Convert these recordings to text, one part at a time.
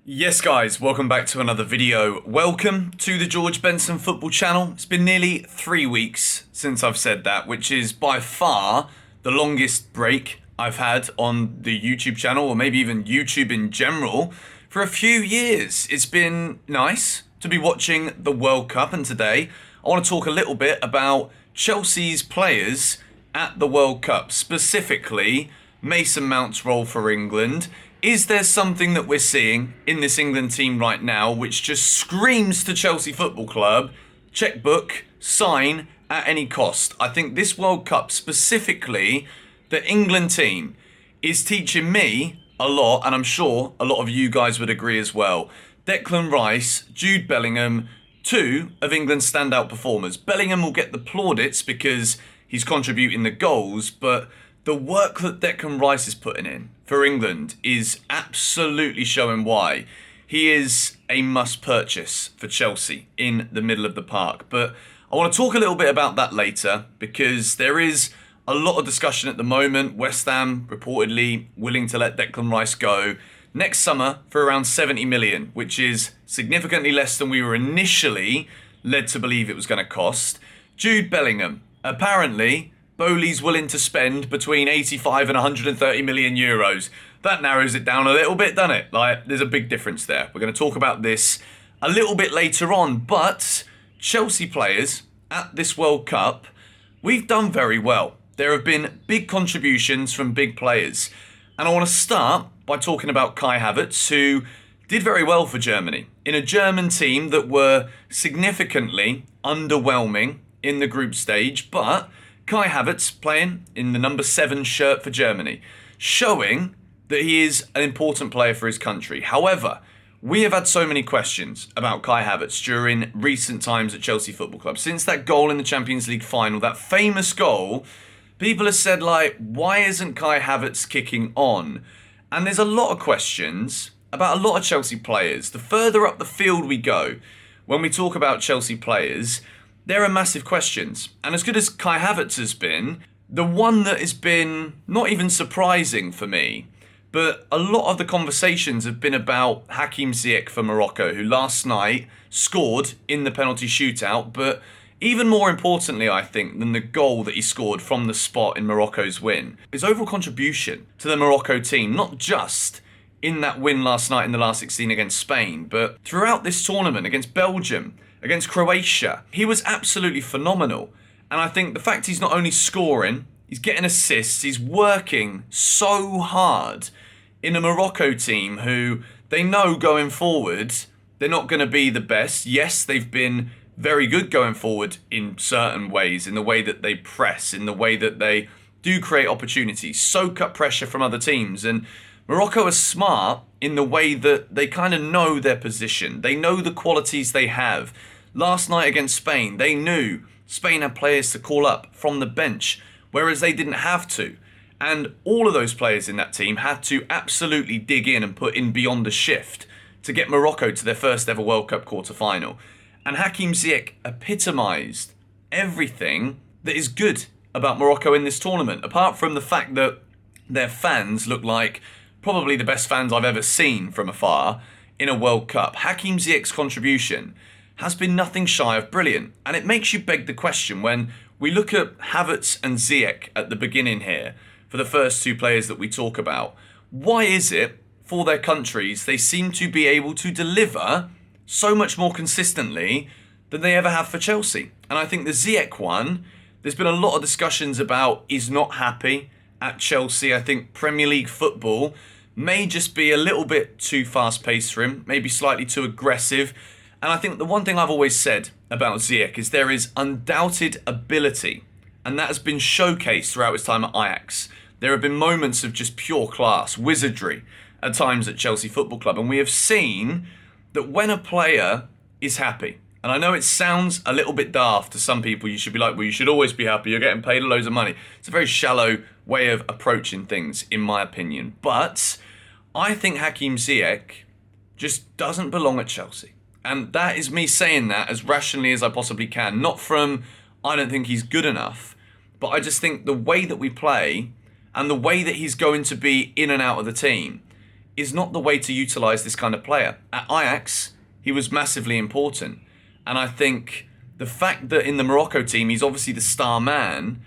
Yes guys, welcome back to another video. Welcome to the George Benson Football Channel. It's been nearly 3 weeks since I've said that, which is by far the longest break I've had on the YouTube channel, or maybe even YouTube in general, for a few years. It's been nice to be watching the World Cup, and today I want to talk a little bit about Chelsea's players at the World Cup, specifically Mason Mount's role for England. Is there something that we're seeing in this England team right now which just screams to Chelsea Football Club, checkbook, sign at any cost? I think this World Cup, specifically the England team, is teaching me a lot, and I'm sure a lot of you guys would agree as well. Declan Rice, Jude Bellingham, two of England's standout performers. Bellingham will get the plaudits because he's contributing the goals, but the work that Declan Rice is putting in for England is absolutely showing why. He is a must purchase for Chelsea in the middle of the park. But I want to talk a little bit about that later, because there is a lot of discussion at the moment. West Ham reportedly willing to let Declan Rice go next summer for around 70 million, which is significantly less than we were initially led to believe it was going to cost. Jude Bellingham, apparently Bowley's willing to spend between 85 and 130 million euros. That narrows it down a little bit, doesn't it? Like, there's a big difference there. We're going to talk about this a little bit later on, but Chelsea players at this World Cup, we've done very well. There have been big contributions from big players. And I want to start by talking about Kai Havertz, who did very well for Germany in a German team that were significantly underwhelming in the group stage, but Kai Havertz playing in the number 7 shirt for Germany, showing that he is an important player for his country. However, we have had so many questions about Kai Havertz during recent times at Chelsea Football Club. Since that goal in the Champions League final, that famous goal, people have said, like, why isn't Kai Havertz kicking on? And there's a lot of questions about a lot of Chelsea players. The further up the field we go, when we talk about Chelsea players, there are massive questions. And as good as Kai Havertz has been, the one that has been not even surprising for me, but a lot of the conversations have been about Hakim Ziyech for Morocco, who last night scored in the penalty shootout. But even more importantly, I think, than the goal that he scored from the spot in Morocco's win, his overall contribution to the Morocco team, not just in that win last night in the last 16 against Spain, but throughout this tournament against Belgium, against Croatia. He was absolutely phenomenal. And I think the fact he's not only scoring, he's getting assists, he's working so hard in a Morocco team who they know going forward, they're not going to be the best. Yes, they've been very good going forward in certain ways, in the way that they press, in the way that they do create opportunities, soak up pressure from other teams. And Morocco is smart in the way that they kind of know their position. They know the qualities they have. Last night against Spain, they knew Spain had players to call up from the bench, whereas they didn't have to. And all of those players in that team had to absolutely dig in and put in beyond a shift to get Morocco to their first ever World Cup quarter-final. And Hakim Ziyech epitomised everything that is good about Morocco in this tournament, apart from the fact that their fans look like probably the best fans I've ever seen from afar in a World Cup. Hakim Ziyech's contribution has been nothing shy of brilliant. And it makes you beg the question when we look at Havertz and Ziyech at the beginning here, for the first two players that we talk about, why is it for their countries they seem to be able to deliver so much more consistently than they ever have for Chelsea? And I think the Ziyech one, there's been a lot of discussions about he's not happy at Chelsea. I think Premier League football may just be a little bit too fast-paced for him, maybe slightly too aggressive. And I think the one thing I've always said about Ziyech is there is undoubted ability, and that has been showcased throughout his time at Ajax. There have been moments of just pure class, wizardry at times at Chelsea Football Club, and we have seen that when a player is happy, and I know it sounds a little bit daft to some people, you should be like, well, you should always be happy, you're getting paid loads of money. It's a very shallow way of approaching things, in my opinion. But I think Hakim Ziyech just doesn't belong at Chelsea. And that is me saying that as rationally as I possibly can. Not from, I don't think he's good enough, but I just think the way that we play and the way that he's going to be in and out of the team is not the way to utilise this kind of player. At Ajax, he was massively important. And I think the fact that in the Morocco team, he's obviously the star man,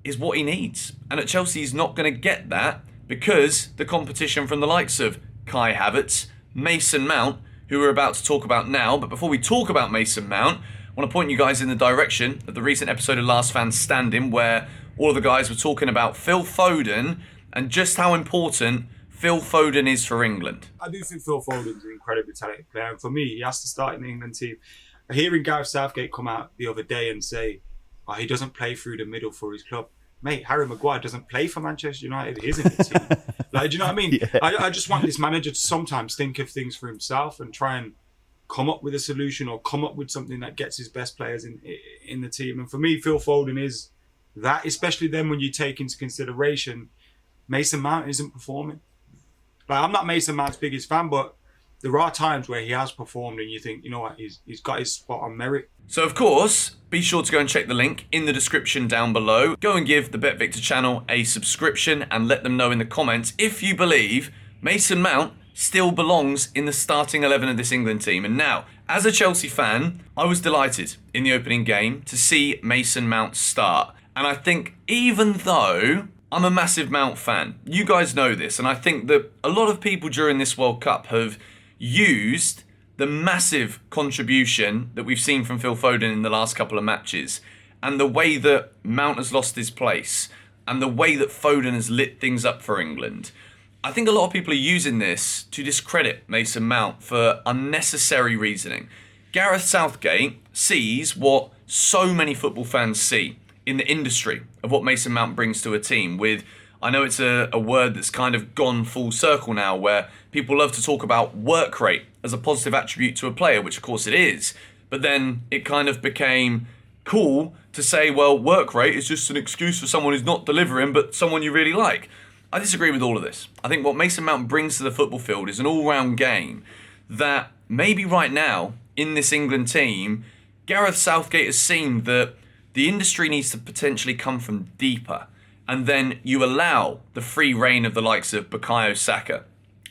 is what he needs. And at Chelsea, he's not going to get that because the competition from the likes of Kai Havertz, Mason Mount, who we're about to talk about now. But before we talk about Mason Mount, I want to point you guys in the direction of the recent episode of Last Fan Standing, where all of the guys were talking about Phil Foden and just how important Phil Foden is for England. I do think Phil Foden's an incredibly talented player. And for me, he has to start in the England team. Hearing Gareth Southgate come out the other day and say, oh, he doesn't play through the middle for his club. Mate, Harry Maguire doesn't play for Manchester United. He isn't the team. Like, do you know what I mean? Yeah. I just want this manager to sometimes think of things for himself and try and come up with a solution or come up with something that gets his best players in the team. And for me, Phil Foden is that, especially then when you take into consideration Mason Mount isn't performing. Like, I'm not Mason Mount's biggest fan, but there are times where he has performed and you think, you know what, he's got his spot on merit. So, of course, be sure to go and check the link in the description down below. Go and give the Bet Victor channel a subscription and let them know in the comments if you believe Mason Mount still belongs in the starting 11 of this England team. And now, as a Chelsea fan, I was delighted in the opening game to see Mason Mount start. And I think even though I'm a massive Mount fan, you guys know this, and I think that a lot of people during this World Cup have used the massive contribution that we've seen from Phil Foden in the last couple of matches, and the way that Mount has lost his place, and the way that Foden has lit things up for England. I think a lot of people are using this to discredit Mason Mount for unnecessary reasoning. Gareth Southgate sees what so many football fans see in the industry of what Mason Mount brings to a team with, I know it's a word that's kind of gone full circle now, where people love to talk about work rate as a positive attribute to a player, which of course it is. But then it kind of became cool to say, well, work rate is just an excuse for someone who's not delivering, but someone you really like. I disagree with all of this. I think what Mason Mount brings to the football field is an all-round game that maybe right now in this England team, Gareth Southgate has seen that the industry needs to potentially come from deeper. And then you allow the free reign of the likes of Bukayo Saka,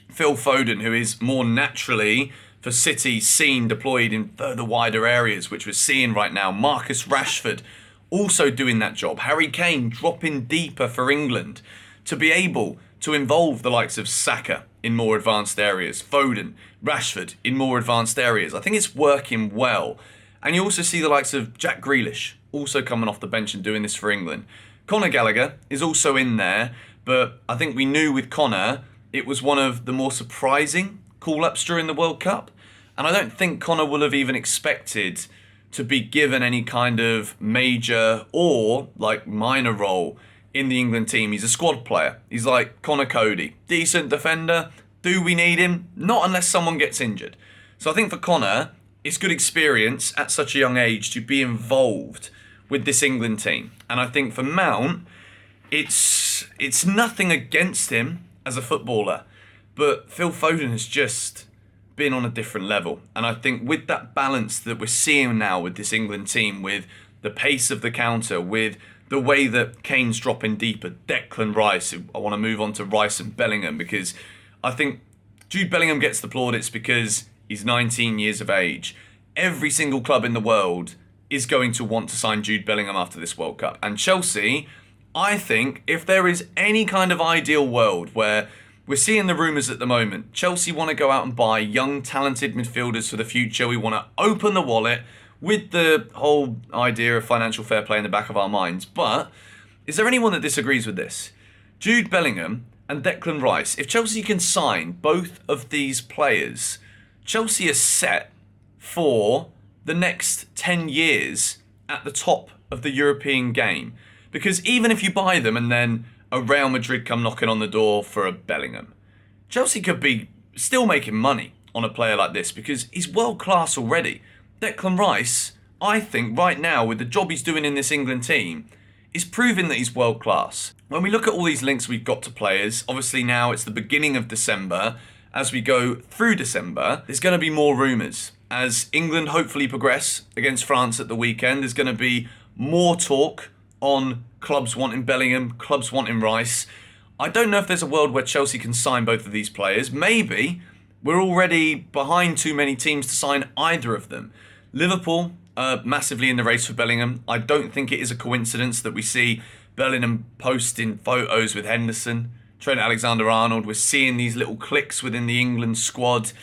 Phil Foden, who is more naturally for City seen deployed in further wider areas, which we're seeing right now. Marcus Rashford also doing that job. Harry Kane dropping deeper for England to be able to involve the likes of Saka in more advanced areas, Foden, Rashford in more advanced areas. I think it's working well. And you also see the likes of Jack Grealish also coming off the bench and doing this for England. Conor Gallagher is also in there, but I think we knew with Conor it was one of the more surprising call-ups during the World Cup. And I don't think Conor will have even expected to be given any kind of major or like minor role in the England team. He's a squad player. He's like Conor Cody. Decent defender. Do we need him? Not unless someone gets injured. So I think for Conor, it's good experience at such a young age to be involved with this England team. And I think for Mount, it's nothing against him as a footballer, but Phil Foden has just been on a different level. And I think with that balance that we're seeing now with this England team, with the pace of the counter, with the way that Kane's dropping deeper, Declan Rice, I want to move on to Rice and Bellingham, because I think Jude Bellingham gets the plaudits because he's 19 years of age. Every single club in the world is going to want to sign Jude Bellingham after this World Cup. And Chelsea, I think, if there is any kind of ideal world where we're seeing the rumours at the moment, Chelsea want to go out and buy young, talented midfielders for the future. We want to open the wallet with the whole idea of financial fair play in the back of our minds. But is there anyone that disagrees with this? Jude Bellingham and Declan Rice, if Chelsea can sign both of these players, Chelsea is set for the next 10 years at the top of the European game. Because even if you buy them and then a Real Madrid come knocking on the door for a Bellingham, Chelsea could be still making money on a player like this because he's world class already. Declan Rice, I think right now with the job he's doing in this England team, is proving that he's world class. When we look at all these links we've got to players, obviously now it's the beginning of December. As we go through December, there's going to be more rumours. As England hopefully progress against France at the weekend, there's going to be more talk on clubs wanting Bellingham, clubs wanting Rice. I don't know if there's a world where Chelsea can sign both of these players. Maybe we're already behind too many teams to sign either of them. Liverpool are massively in the race for Bellingham. I don't think it is a coincidence that we see Bellingham posting photos with Henderson, Trent Alexander-Arnold. We're seeing these little cliques within the England squad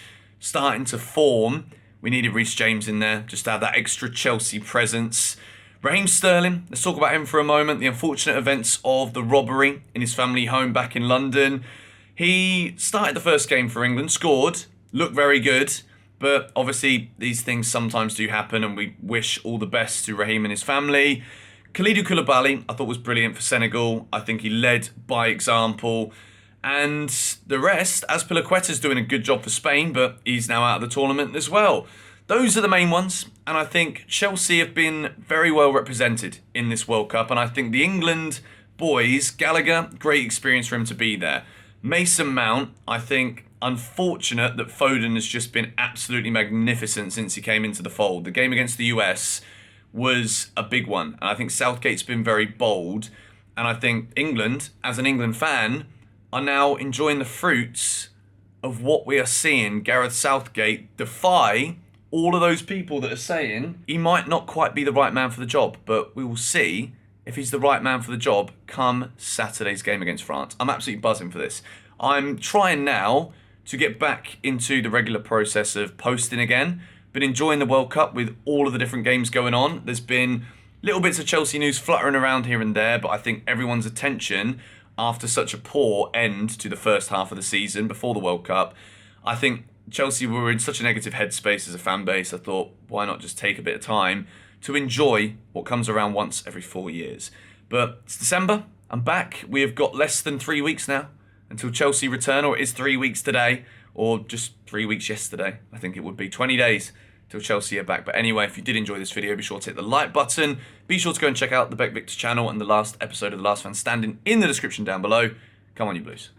starting to form. We needed Reece James in there just to have that extra Chelsea presence. Raheem Sterling, let's talk about him for a moment. The unfortunate events of the robbery in his family home back in London. He started the first game for England, scored, looked very good, but obviously these things sometimes do happen, and we wish all the best to Raheem and his family. Kalidou Koulibaly, I thought was brilliant for Senegal. I think he led by example. And the rest, Azpilicueta's doing a good job for Spain, but he's now out of the tournament as well. Those are the main ones, and I think Chelsea have been very well represented in this World Cup, and I think the England boys, Gallagher, great experience for him to be there. Mason Mount, I think, unfortunate that Foden has just been absolutely magnificent since he came into the fold. The game against the US was a big one, and I think Southgate's been very bold, and I think England, as an England fan, are now enjoying the fruits of what we are seeing Gareth Southgate defy all of those people that are saying he might not quite be the right man for the job, but we will see if he's the right man for the job come Saturday's game against France. I'm absolutely buzzing for this. I'm trying now to get back into the regular process of posting again, been enjoying the World Cup with all of the different games going on. There's been little bits of Chelsea news fluttering around here and there, but I think everyone's attention after such a poor end to the first half of the season before the World Cup, I think Chelsea were in such a negative headspace as a fan base. I thought, why not just take a bit of time to enjoy what comes around once every 4 years? But it's December. I'm back. We have got less than 3 weeks now until Chelsea return, or it is 3 weeks today, or just 3 weeks yesterday. I think it would be 20 days till Chelsea are back. But anyway, if you did enjoy this video, be sure to hit the like button. Be sure to go and check out the Beck Victor channel and the last episode of The Last Man Standing in the description down below. Come on, you Blues.